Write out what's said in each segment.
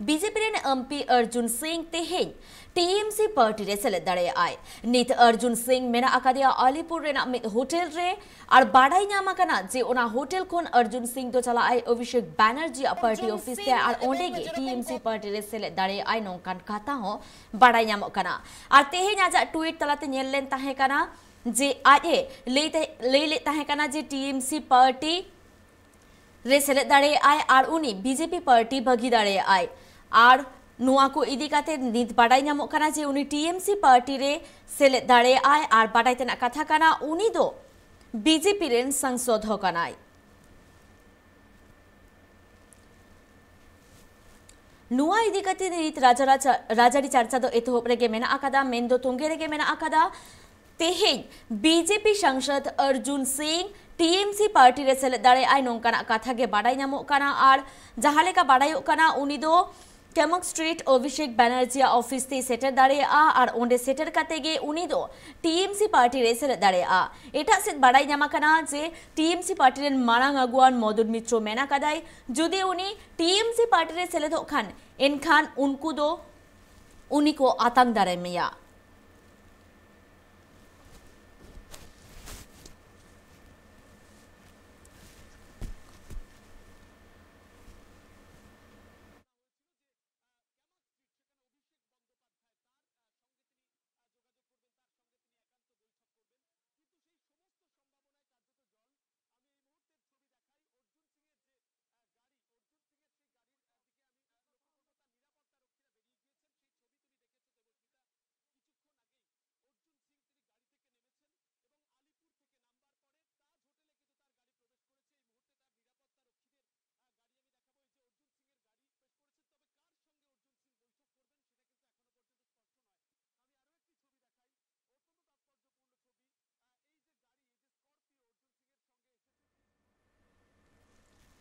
BJP रेन MP Arjun Singh तेहें TMC party रे सेलेद दाड़े आय नित अर्जुन सिंह मेना आकादिया अलीपुर रेना मिद होटल रे और बाड़ाई नाम आकना जे ओना होटल खोन अर्जुन सिंह दो चला आय अभिषेक बैनर्जी पार्टी ऑफिस ते और ओंडे गे टीएमसी पार्टी रे सेलेद दाड़े आय नोंकान कथा हो बाड़ाई नाम कना और तेहें आजा ट्वीट तलाते नेल लेन ताहे कना जे आजे ले ताहे कना जे टीएमसी पार्टी रे सेलेद दाड़े आय और उनी बीजेपी पार्टी भगी दाड़े आय और नुआ को इदी काते नित बाड़ाई नामोग कना जे उनी टीएमसी पार्टी रे सेलेद दाड़े आय और बाड़ाई तेना कथा कना उनी दो बीजेपी रेन संसद हो कनाय नुआ इदी काते नित राजारी चर्चा दो एतोहब रेगे मेना आकादा मेन दो तुंगे रेगे मेना आकादा तेहें बीजेपी सांसद अर्जुन सिंह टीएमसी पार्टी रे सेलेद दाड़े आय नोंकाना कथा गे बाड़ाई नामोग कना और जहां लेका बाड़ाई कना उनी दो कैमक स्ट्रीट अभिषेक बैनर्जी ऑफिस ते सेटर दाड़े और ओंडे सेटर काते गे उनी दो टीएमसी पार्टी रे सेलेद दाड़े एटा सेद बाड़ाई नामा कना जे टीएमसी पार्टी रेन मारांग आगुआन मदन मित्र मेना कादाय जुदि उनी टीएमसी पार्टी रे सेलेद खान एनखान उनको दो उनी को आतंक दाड़े मेया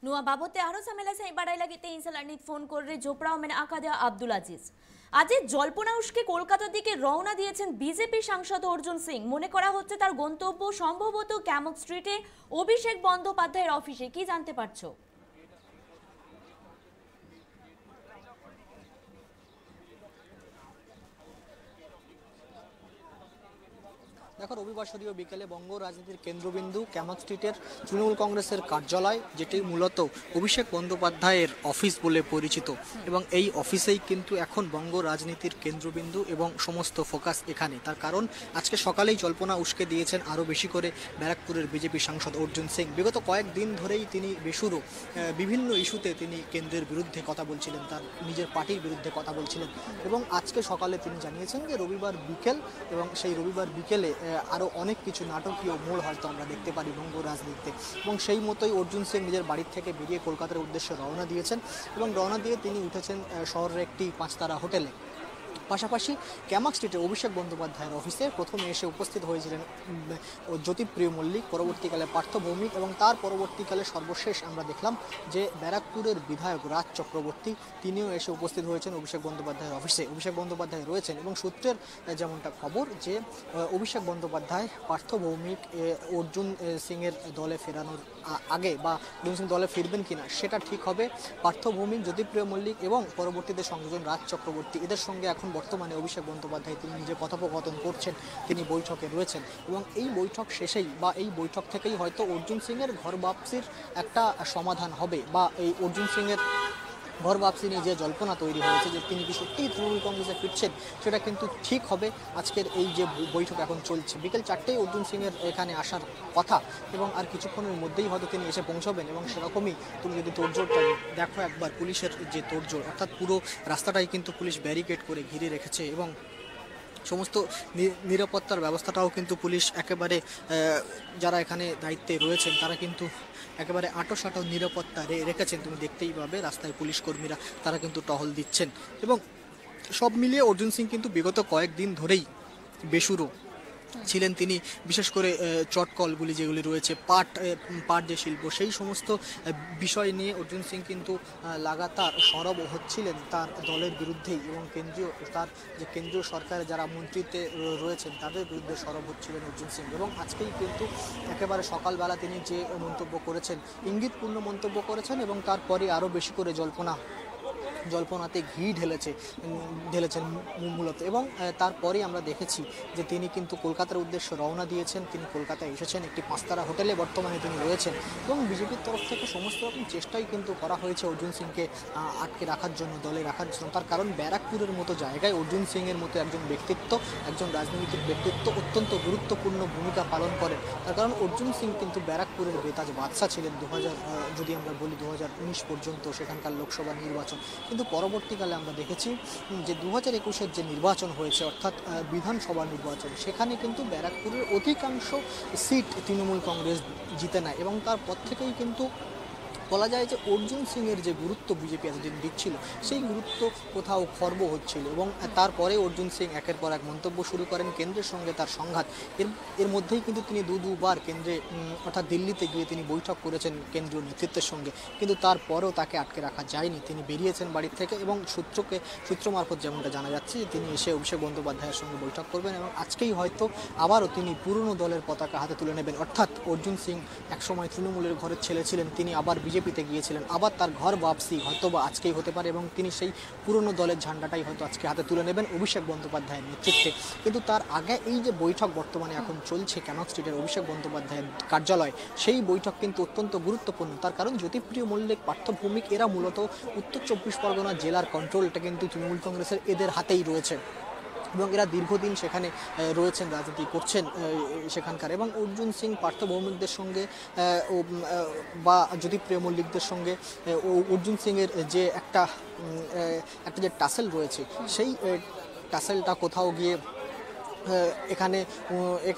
नुआ बाबते आरो झमेला से बाड़ाई लागिते इंसालानित फोन करे जोपड़ाओ मेना आकादिया आब्दुल আজিজ आज जल्पना उस्के कलकाता दिके रওনা दिएছেন बीजेपी सांसद अर्जुन सिंह मने करा হচ্ছে তার গন্তব্য সম্ভবত ক্যামক স্ট্রিটে অভিষেক বন্দ্যোপাধ্যায়ের অফিসে কি জানতে পারছো देखो रविवार बिकेले बंग राजनीतिर केंद्रबिंदु कैमक स्ट्रीटर तृणमूल कांग्रेसের कार्यालय जेटी मूलत अभिषेक बंद्योपाध्यायेर अफिस बोले परिचित एवं এই অফিসেই কিন্তু এখন বঙ্গ রাজনীতির কেন্দ্রবিন্দু এবং সমস্ত ফোকাস এখানে তার কারণ আজকে সকালেই জল্পনা উস্কে দিয়েছেন আরো বেশি করে ব্যারাকপুরের বিজেপি সাংসদ অর্জুন সিং বিগত কয়েকদিন ধরেই তিনি বেসুরো বিভিন্ন ইস্যুতে তিনি কেন্দ্রের বিরুদ্ধে কথা বলছিলেন তার নিজের পার্টির বিরুদ্ধে কথা বলছিলেন এবং আজকে সকালে তিনি জানিয়েছেন যে রবিবার বিকেল এবং সেই রবিবার বিকেলে আরও অনেক কিছু নাটকীয় মোড় হয়তো আমরা দেখতে পারি বঙ্গ রাজনীতিতে এবং সেই মতোই অর্জুন সিং নিজের বাড়ি থেকে বেরিয়ে কলকাতার উদ্দেশ্যে রওনা দিয়েছেন এবং রওনা দিয়ে তিনি উঠেছেন শহরের একটি 5 তারা হোটেলে পাশাপাশি ক্যামক স্ট্রিটে অভিষেক বন্দ্যোপাধ্যায়ের অফিসে প্রথমে এসে উপস্থিত হয়েছিলেন জ্যোতিপ্রিয় মল্লিক পরবর্তীকালে পার্থ ভৌমিক এবং তার পরবর্তীকালে সর্বশেষ আমরা দেখলাম যে ব্যারাকপুরের বিধায়ক রাজ চক্রবর্তী তিনিও এসে উপস্থিত হয়েছেন অভিষেক বন্দ্যোপাধ্যায়ের অফিসে অভিষেক বন্দ্যোপাধ্যায় রয়েছেন এবং সূত্রের যেমনটা খবর যে অভিষেক বন্দ্যোপাধ্যায় পার্থ ভৌমিক অর্জুন সিংয়ের দলে ফেরানোর আগে বা অর্জুন সিং দলে ফিরবেন কিনা সেটা ঠিক হবে পার্থ ভৌমিক জ্যোতিপ্রিয় মল্লিক এবং পরবর্তীতে সংযোজন রাজ চক্রবর্তী এদের সঙ্গে এখন বর্তমানে অভিষেক বন্দ্যোপাধ্যায় তিনি নিজে কথোপকথন করছেন তিনি বৈঠকে রয়েছেন এবং এই বৈঠক শেষেই বা এই বৈঠক থেকেই হয়তো অর্জুন সিংয়ের ঘর বাপসির একটা সমাধান হবে বা এই অর্জুন সিংয়ের ঘর বাপসি নিয়ে যে জল্পনা তৈরি হয়েছে যে তিনি কি সত্যিই তৃণমূল কংগ্রেসে ফিরছেন সেটা কিন্তু ঠিক হবে আজকের এই যে বৈঠক এখন চলছে বিকেল 4টায় অর্জুন সিংয়ের এখানে আসার কথা এবং আর কিছুক্ষণের মধ্যেই হয়তো তিনি এসে পৌঁছবেন এবং সেরকমই তুমি যদি তোড়জোড়টা দেখো একবার পুলিশের যে তোড়জোড় অর্থাৎ পুরো রাস্তাটাই কিন্তু পুলিশ ব্যারিকেড করে ঘিরে রেখেছে এবং সমস্ত নিরাপত্তার ব্যবস্থাটাও কিন্তু পুলিশ একেবারে যারা এখানে দায়িত্বে রয়েছেন তারা কিন্তু একেবারে আঁটোসাঁটো নিরাপত্তা রেখেছেন তুমি দেখতেই পাবে রাস্তায় পুলিশ কর্মীরা তারা কিন্তু টহল দিচ্ছেন এবং সব মিলিয়ে অর্জুন সিং কিন্তু বিগত কয়েকদিন ধরেই বেসুরো ছিলেন তিনি বিশেষ করে চটকলগুলি যেগুলি রয়েছে পাট যে শিল্প সেই সমস্ত বিষয় নিয়ে অর্জুন সিং কিন্তু লাগাতার সরব হচ্ছিলেন তার দলের বিরুদ্ধেই এবং তার যে কেন্দ্রীয় সরকারের যারা মন্ত্রীতে রয়েছেন তাদের বিরুদ্ধে সরব হচ্ছিলেন অর্জুন সিং এবং আজকেই কিন্তু একেবারে সকালবেলা তিনি যে মন্তব্য করেছেন ইঙ্গিতপূর্ণ মন্তব্য করেছেন এবং তারপরে আরও বেশি করে জল্পনা জল্পনাতে ঘি ঢেলেছেন মূলত। এবং তারপরে আমরা দেখেছি যে তিনি কিন্তু কলকাতার উদ্দেশ্যে রওনা দিয়েছেন, তিনি কলকাতায় এসেছেন, একটি পাঁচতারা হোটেলে বর্তমানে তিনি রয়েছেন। এবং বিজেপির তরফ থেকে সমস্ত রকম চেষ্টাই কিন্তু করা হয়েছে অর্জুন সিংকে আটকে রাখার জন্য, দলে রাখার জন্য। তার কারণ ব্যারাকপুরের মতো জায়গায় অর্জুন সিংয়ের মতো একজন ব্যক্তিত্ব, একজন রাজনৈতিক ব্যক্তিত্ব অত্যন্ত গুরুত্বপূর্ণ ভূমিকা পালন করেন। তার কারণ অর্জুন সিং কিন্তু ব্যারাকপুরের বেতাজ বাদশা ছিলেন যদি আমরা বলি 2019 পর্যন্ত সেখানকার লোকসভা নির্বাচন। কিন্তু পরবর্তীকালে আমরা দেখেছি যে 2021-এর যে নির্বাচন হয়েছে, অর্থাৎ বিধানসভা নির্বাচন, সেখানে কিন্তু ব্যারাকপুরের অধিকাংশ সিট তৃণমূল কংগ্রেস জিতে নেয়। এবং তারপর থেকেই কিন্তু বলা যায় যে অর্জুন সিংয়ের যে গুরুত্ব বিজেপি এতদিন দিচ্ছিল, সেই গুরুত্ব কোথাও খর্ব হচ্ছিল। এবং তারপরে অর্জুন সিং একের পর এক মন্তব্য শুরু করেন, কেন্দ্রের সঙ্গে তার সংঘাত। এর মধ্যেই কিন্তু তিনি দুবার কেন্দ্রে অর্থাৎ দিল্লিতে গিয়ে তিনি বৈঠক করেছেন কেন্দ্রীয় নেতৃত্বের সঙ্গে, কিন্তু তারপরেও তাকে আটকে রাখা যায়নি। তিনি বেরিয়েছেন বাড়ির থেকে এবং সূত্র মারফত যেমনটা জানা যাচ্ছে যে তিনি এসে অভিষেক বন্দ্যোপাধ্যায়ের সঙ্গে বৈঠক করবেন এবং আজকেই হয়তো আবারও তিনি পুরনো দলের পতাকা হাতে তুলে নেবেন। অর্থাৎ অর্জুন সিং একসময় তৃণমূলের ঘরের ছেলে ছিলেন, তিনি আবার বিজেপিতে গিয়েছিলেন, আবার তার ঘর বাপসি হয়তো বা আজকেই হতে পারে এবং তিনি সেই পুরনো দলের ঝান্ডাটাই হয়তো আজকে হাতে তুলে নেবেন অভিষেক বন্দ্যোপাধ্যায়ের নেতৃত্বে। কিন্তু তার আগে এই যে বৈঠক বর্তমানে এখন চলছে ক্যানক স্ট্রিটের অভিষেক বন্দ্যোপাধ্যায়ের কার্যালয়, সেই বৈঠক কিন্তু অত্যন্ত গুরুত্বপূর্ণ। তার কারণ জ্যোতিপ্রিয় মল্লিক, পার্থ ভৌমিক এরা মূলত উত্তর 24 পরগনা জেলার কন্ট্রোলটা কিন্তু তৃণমূল কংগ্রেসের এদের হাতেই রয়েছে এবং এরা দীর্ঘদিন সেখানে রয়েছেন, রাজনীতি করছেন সেখানকার। এবং অর্জুন সিং পার্থ ভৌমিকদের সঙ্গে বা জ্যোতিপ্রিয় মল্লিকদের সঙ্গে অর্জুন সিংয়ের যে একটা যে টাসেল রয়েছে, সেই টাসেলটা কোথাও গিয়ে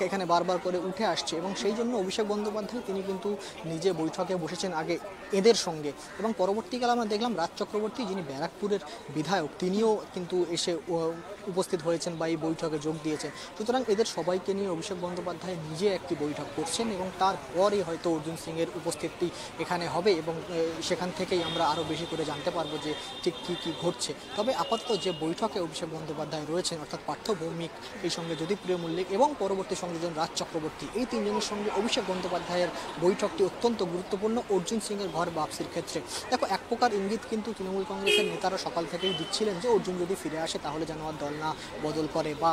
এখানে বারবার করে উঠে আসছে। এবং সেই জন্য অভিষেক বন্দ্যোপাধ্যায় তিনি কিন্তু নিজে বৈঠকে বসেছেন আগে এদের সঙ্গে। এবং পরবর্তীকালে আমরা দেখলাম রাজ চক্রবর্তী, যিনি ব্যারাকপুরের বিধায়ক, তিনিও কিন্তু এসে উপস্থিত হয়েছেন বা এই বৈঠকে যোগ দিয়েছেন। সুতরাং এদের সবাইকে নিয়ে অভিষেক বন্দ্যোপাধ্যায় নিজে একটি বৈঠক করছেন এবং তারপরে হয়তো অর্জুন সিংয়ের উপস্থিতি এখানে হবে এবং সেখান থেকেই আমরা আরও বেশি করে জানতে পারবো যে ঠিক কী ঘটছে। তবে আপাতত যে বৈঠকে অভিষেক বন্দ্যোপাধ্যায় রয়েছেন, অর্থাৎ পার্থ ভৌমিক, এই সঙ্গে জ্যোতিপ্রিয় মল্লিক এবং পরবর্তী সংযোজন রাজ চক্রবর্তী, এই তিনজনের সঙ্গে অভিষেক বন্দ্যোপাধ্যায়ের বৈঠকটি অত্যন্ত গুরুত্বপূর্ণ অর্জুন সিংয়ের ঘর বাপসির ক্ষেত্রে। দেখো, এক প্রকার ইঙ্গিত কিন্তু তৃণমূল কংগ্রেসের নেতারা সকাল থেকেই দিচ্ছিলেন যে অর্জুন যদি ফিরে আসে তাহলে যেন আর দল না বদল করে বা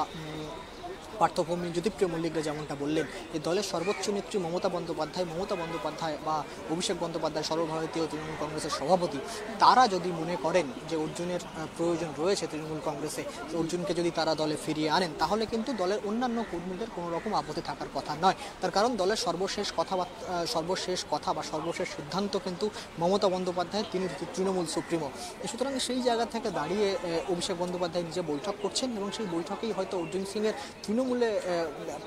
পার্থ ভৌমিক, জ্যোতিপ্রিয় মল্লিকরা যেমনটা বললেন যে দলের সর্বোচ্চ নেত্রী মমতা বন্দ্যোপাধ্যায় বা অভিষেক বন্দ্যোপাধ্যায় সর্বভারতীয় তৃণমূল কংগ্রেসের সভাপতি, তারা যদি মনে করেন যে অর্জুনের প্রয়োজন রয়েছে তৃণমূল কংগ্রেসে, অর্জুনকে যদি তারা দলে ফিরিয়ে আনেন তাহলে কিন্তু দলের অন্যান্য কর্মীদের কোনো রকম আপত্তি থাকার কথা নয়। তার কারণ দলের সর্বশেষ কথা বা সর্বশেষ সিদ্ধান্ত কিন্তু মমতা বন্দ্যোপাধ্যায়, তিনি তৃণমূল সুপ্রিমো। সুতরাং সেই জায়গা থেকে দাঁড়িয়ে অভিষেক বন্দ্যোপাধ্যায় নিজে বৈঠক করছেন এবং সেই বৈঠকেই হয়তো অর্জুন সিংয়ের তৃণমূলে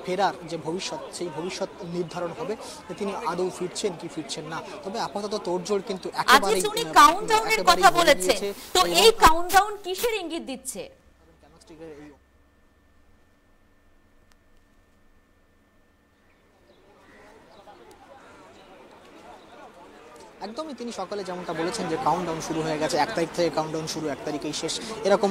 ফেরার যে ভবিষ্যৎ, সেই ভবিষ্যৎ নির্ধারণ হবে যে তিনি আদৌ ফিরছেন কি ফিরছেন না। তবে আপাতত তোড়জোড় কিন্তু একেবারেই কাউন্টডাউনের কথা বলেছে। তো এই কাউন্টডাউন কিসের ইঙ্গিত দিচ্ছে? একদমই তিনি সকালে যেমনটা বলেছেন যে কাউন্টডাউন শুরু হয়ে গেছে, 1 তারিখ থেকে কাউন্টডাউন শুরু, 1 তারিখেই শেষ, এরকম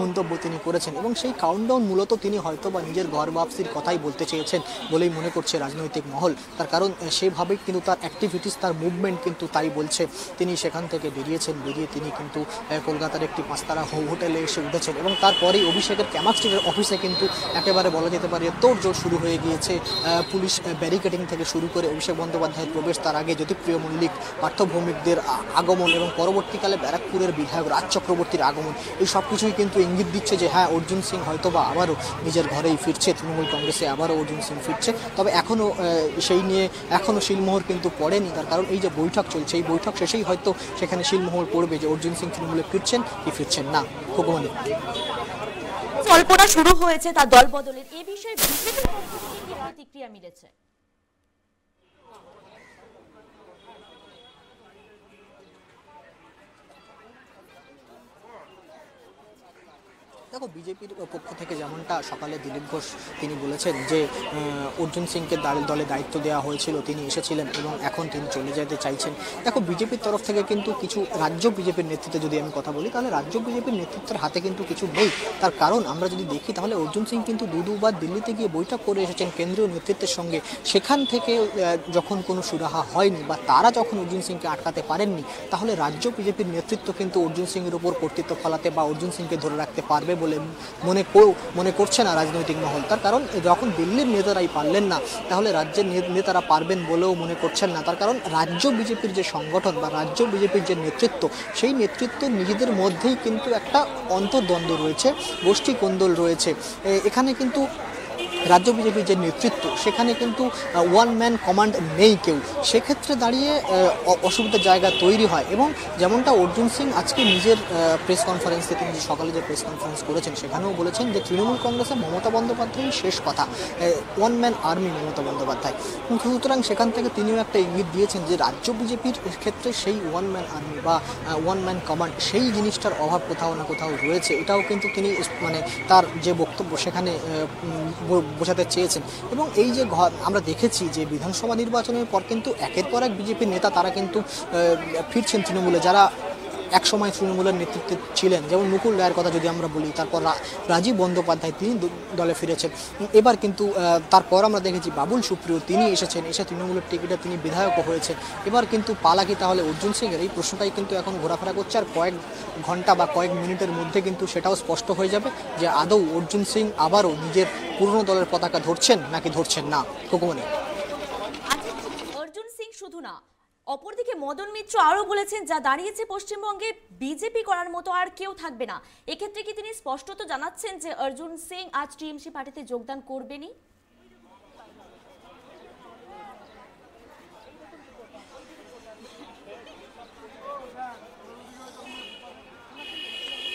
মন্তব্য তিনি করেছেন। এবং সেই কাউন্টডাউন মূলত তিনি হয়তো বা নিজের ঘর বাপসির কথাই বলতে চেয়েছেন বলেই মনে করছে রাজনৈতিক মহল। তার কারণ সেভাবেই কিন্তু তার অ্যাক্টিভিটিস, তার মুভমেন্ট কিন্তু তাই বলছে। তিনি সেখান থেকে বেরিয়ে তিনি কিন্তু কলকাতার একটি পাঁচতারা হোটেলে এসে উঠেছেন এবং তারপরেই অভিষেকের ক্যামাক স্ট্রিটের অফিসে কিন্তু একেবারে বলা যেতে পারে তোড়জোড় শুরু হয়ে গিয়েছে। পুলিশ ব্যারিকেডিং থেকে শুরু করে অভিষেক বন্দ্যোপাধ্যায়ের প্রবেশ, তার আগে জ্যোতিপ্রিয় মল্লিক, পার্থ ভৌমিকদের আগমন এবং পরবর্তীকালে ব্যারাকপুরের বিধায়ক রাজ চক্রবর্তীর আগমন, এই সব কিছুই কিন্তু ইঙ্গিত দিচ্ছে যে হ্যাঁ, অর্জুন সিং হয়তো বা আবারও নিজের ঘরেই ফিরছে, তৃণমূল কংগ্রেসে আবারও অর্জুন সিং ফিরছে। তবে সেই নিয়ে এখনও শিলমোহর কিন্তু পড়েনি। তার কারণ এই যে বৈঠক চলছে, এই বৈঠক শেষেই হয়তো সেখানে শিলমোহর পড়বে যে অর্জুন সিং তৃণমূলে ফিরছেন কি ফিরছেন না। ভগবান, জল্পনা শুরু হয়েছে তার দল বদলের, এই বিষয়ে বিজেপির পক্ষ থেকে কি প্রতিক্রিয়া মিলেছে? দেখো, বিজেপির পক্ষ থেকে যেমনটা সকালে দিলীপ ঘোষ তিনি বলেছেন যে অর্জুন সিংকে দলে দায়িত্ব দেওয়া হয়েছিল, তিনি এসেছিলেন এবং এখন তিনি চলে যেতে চাইছেন। দেখো, বিজেপির তরফ থেকে কিন্তু কিছু রাজ্য বিজেপির নেতৃত্বে যদি আমি কথা বলি, তাহলে রাজ্য বিজেপির নেতৃত্বের হাতে কিন্তু কিছু নেই। তার কারণ আমরা যদি দেখি, তাহলে অর্জুন সিং কিন্তু দুবার দিল্লিতে গিয়ে বৈঠক করে এসেছেন কেন্দ্রীয় নেতৃত্বের সঙ্গে। সেখান থেকে যখন কোনো সুরাহা হয়নি বা তারা যখন অর্জুন সিংকে আটকাতে পারেননি, তাহলে রাজ্য বিজেপির নেতৃত্ব কিন্তু অর্জুন সিংয়ের উপর কর্তৃত্ব ফলাতে বা অর্জুন সিংকে ধরে রাখতে পারবে বলে মনে করছে না রাজনৈতিক মহল। তার কারণ যখন দিল্লির নেতারাই পারলেন না, তাহলে রাজ্যের নেতারা পারবেন বলেও মনে করছেন না। তার কারণ রাজ্য বিজেপির যে সংগঠন বা রাজ্য বিজেপির যে নেতৃত্ব, সেই নেতৃত্ব নিজেদের মধ্যেই কিন্তু একটা অন্তর্দ্বন্দ্ব রয়েছে, গোষ্ঠী কোন্দল রয়েছে। এখানে কিন্তু রাজ্য বিজেপির যে নেতৃত্ব, সেখানে কিন্তু ওয়ান ম্যান কমান্ড নেই কেউ। সেক্ষেত্রে দাঁড়িয়ে অসুবিধার জায়গা তৈরি হয়। এবং যেমনটা অর্জুন সিং আজকে নিজের প্রেস কনফারেন্সে, তিনি সকালে যে প্রেস কনফারেন্স করেছেন সেখানেও বলেছেন যে তৃণমূল কংগ্রেসে মমতা বন্দ্যোপাধ্যায়ের শেষ কথা, one man army Mamata Bandyopadhyay. সুতরাং সেখান থেকে তিনিও একটা ইঙ্গিত দিয়েছেন যে রাজ্য বিজেপির ক্ষেত্রে সেই ওয়ান ম্যান আর্মি বা ওয়ান ম্যান কমান্ড, সেই জিনিসটার অভাব কোথাও না কোথাও রয়েছে। এটাও কিন্তু তিনি তার যে বক্তব্য সেখানে বোঝাতে চেয়েছেন। এবং এই যে আমরা দেখেছি যে বিধানসভা নির্বাচনের পর কিন্তু একের পর এক বিজেপির নেতা তারা কিন্তু ফিরছেন তৃণমূলে, যারা একসময় তৃণমূলের নেতৃত্বে ছিলেন। যেমন মুকুল রায়ের কথা যদি আমরা বলি, তারপর রাজীব বন্দ্যোপাধ্যায় তিনি দলে ফিরেছেন। এবার কিন্তু তারপর আমরা দেখেছি বাবুল সুপ্রিয়, তিনি এসেছেন, এসে তৃণমূলের টিকিটে তিনি বিধায়কও হয়েছেন। এবার কিন্তু পালা কি তাহলে অর্জুন সিংয়ের? এই প্রশ্নটাই কিন্তু এখন ঘোরাফেরা করছে। আর কয়েক ঘন্টা বা কয়েক মিনিটের মধ্যে কিন্তু সেটাও স্পষ্ট হয়ে যাবে যে আদৌ অর্জুন সিং আবারও নিজের পুরনো দলের পতাকা ধরছেন নাকি ধরছেন না। কোকমনি, অর্জুন সিং শুধু না, অপরদিকে মদন মিত্র আরও বলেছেন, যা দাঁড়িয়েছে পশ্চিমবঙ্গে বিজেপি করার মতো আর কেউ থাকবে না। এক্ষেত্রে কি তিনি স্পষ্টত জানাচ্ছেন যে অর্জুন সিং আজ টিএমসি পার্টিতে যোগদান করবেনই?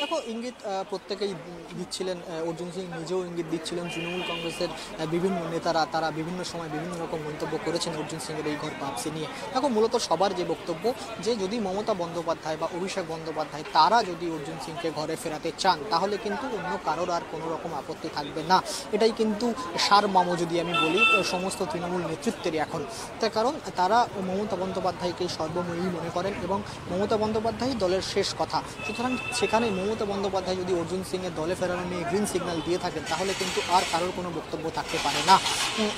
দেখো, ইঙ্গিত প্রত্যেকেই দিচ্ছিলেন। অর্জুন সিং নিজেও ইঙ্গিত দিচ্ছিলেন। তৃণমূল কংগ্রেসের বিভিন্ন নেতারা তারা বিভিন্ন সময় বিভিন্ন রকম মন্তব্য করেছেন অর্জুন সিংয়ের এই ঘর বাপসি নিয়ে। দেখো, মূলত সবার যে বক্তব্য, যে যদি মমতা বন্দ্যোপাধ্যায় বা অভিষেক বন্দ্যোপাধ্যায় তারা যদি অর্জুন সিংকে ঘরে ফেরাতে চান, তাহলে কিন্তু অন্য কারোর আর কোনো রকম আপত্তি থাকবে না। এটাই কিন্তু সারমর্ম যদি আমি বলি সমস্ত তৃণমূল নেতৃত্বেরই এখন। তার কারণ তারা মমতা বন্দ্যোপাধ্যায়কে সর্বময়ী মনে করেন এবং মমতা বন্দ্যোপাধ্যায় দলের শেষ কথা। সুতরাং সেখানে মমতা বন্দ্যোপাধ্যায় যদি অর্জুন সিংয়ের দলে ফেরানো নিয়ে গ্রিন সিগন্যাল দিয়ে থাকেন, তাহলে কিন্তু আর কারোর কোনো বক্তব্য থাকতে পারে না।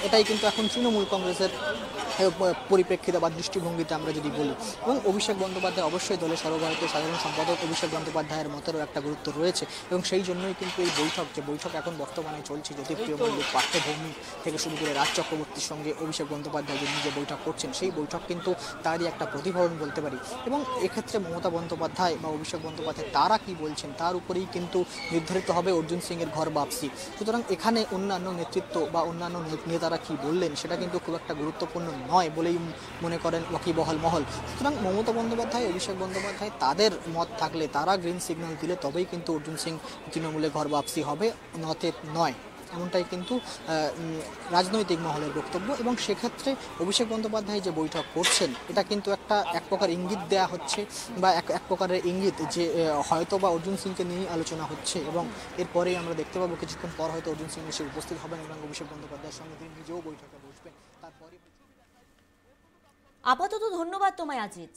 এটাই কিন্তু এখন তৃণমূল কংগ্রেসের পরিপ্রেক্ষিতে বা দৃষ্টিভঙ্গিতে আমরা যদি বলি। এবং অভিষেক বন্দ্যোপাধ্যায় অবশ্যই দলের সর্বভারতীয় সাধারণ সম্পাদক অভিষেক বন্দ্যোপাধ্যায়ের মতেরও একটা গুরুত্ব রয়েছে। এবং সেই জন্যই কিন্তু এই বৈঠক এখন বর্তমানে চলছে। জ্যোতিপ্রিয় মল্লিক, পার্থভূমি থেকে শুরু করে রাজ চক্রবর্তীর সঙ্গে অভিষেক বন্দ্যোপাধ্যায় যে নিজে বৈঠক করছেন, সেই বৈঠক কিন্তু তারই একটা প্রতিফলন বলতে পারি। এবং এক্ষেত্রে মমতা বন্দ্যোপাধ্যায় বা অভিষেক বন্দ্যোপাধ্যায় তারা কি বলছেন তার উপরেই কিন্তু নির্ধারিত হবে অর্জুন সিংয়ের ঘর বাপসি। সুতরাং এখানে অন্যান্য নেতৃত্ব বা অন্যান্য নেতারা কি বললেন সেটা কিন্তু খুব একটা গুরুত্বপূর্ণ নয় বলেই মনে করেন ওয়াকিবহাল মহল। সুতরাং মমতা বন্দ্যোপাধ্যায়, অভিষেক বন্দ্যোপাধ্যায় তাদের মত থাকলে, তারা গ্রিন সিগন্যাল দিলে তবেই কিন্তু অর্জুন সিং তৃণমূলে ঘর বাপসি হবে, নতে নয়। এমনটাই কিন্তু রাজনৈতিক মহলের বক্তব্য। এবং সেক্ষেত্রে অভিষেক বন্দ্যোপাধ্যায় যে বৈঠক করছেন, এটা কিন্তু এক প্রকার ইঙ্গিত দেওয়া হচ্ছে বা এক প্রকারের ইঙ্গিত যে হয়তো বা অর্জুন সিংকে নিয়েই আলোচনা হচ্ছে। এবং এরপরেই আমরা দেখতে পাবো কিছুক্ষণ পর হয়তো অর্জুন সিং এসে উপস্থিত হবেন এবং অভিষেক বন্দ্যোপাধ্যায়ের সঙ্গে তিনি নিজেও বৈঠকে বসবেন। তারপরে আপাতত ধন্যবাদ তোমায় আজিজ।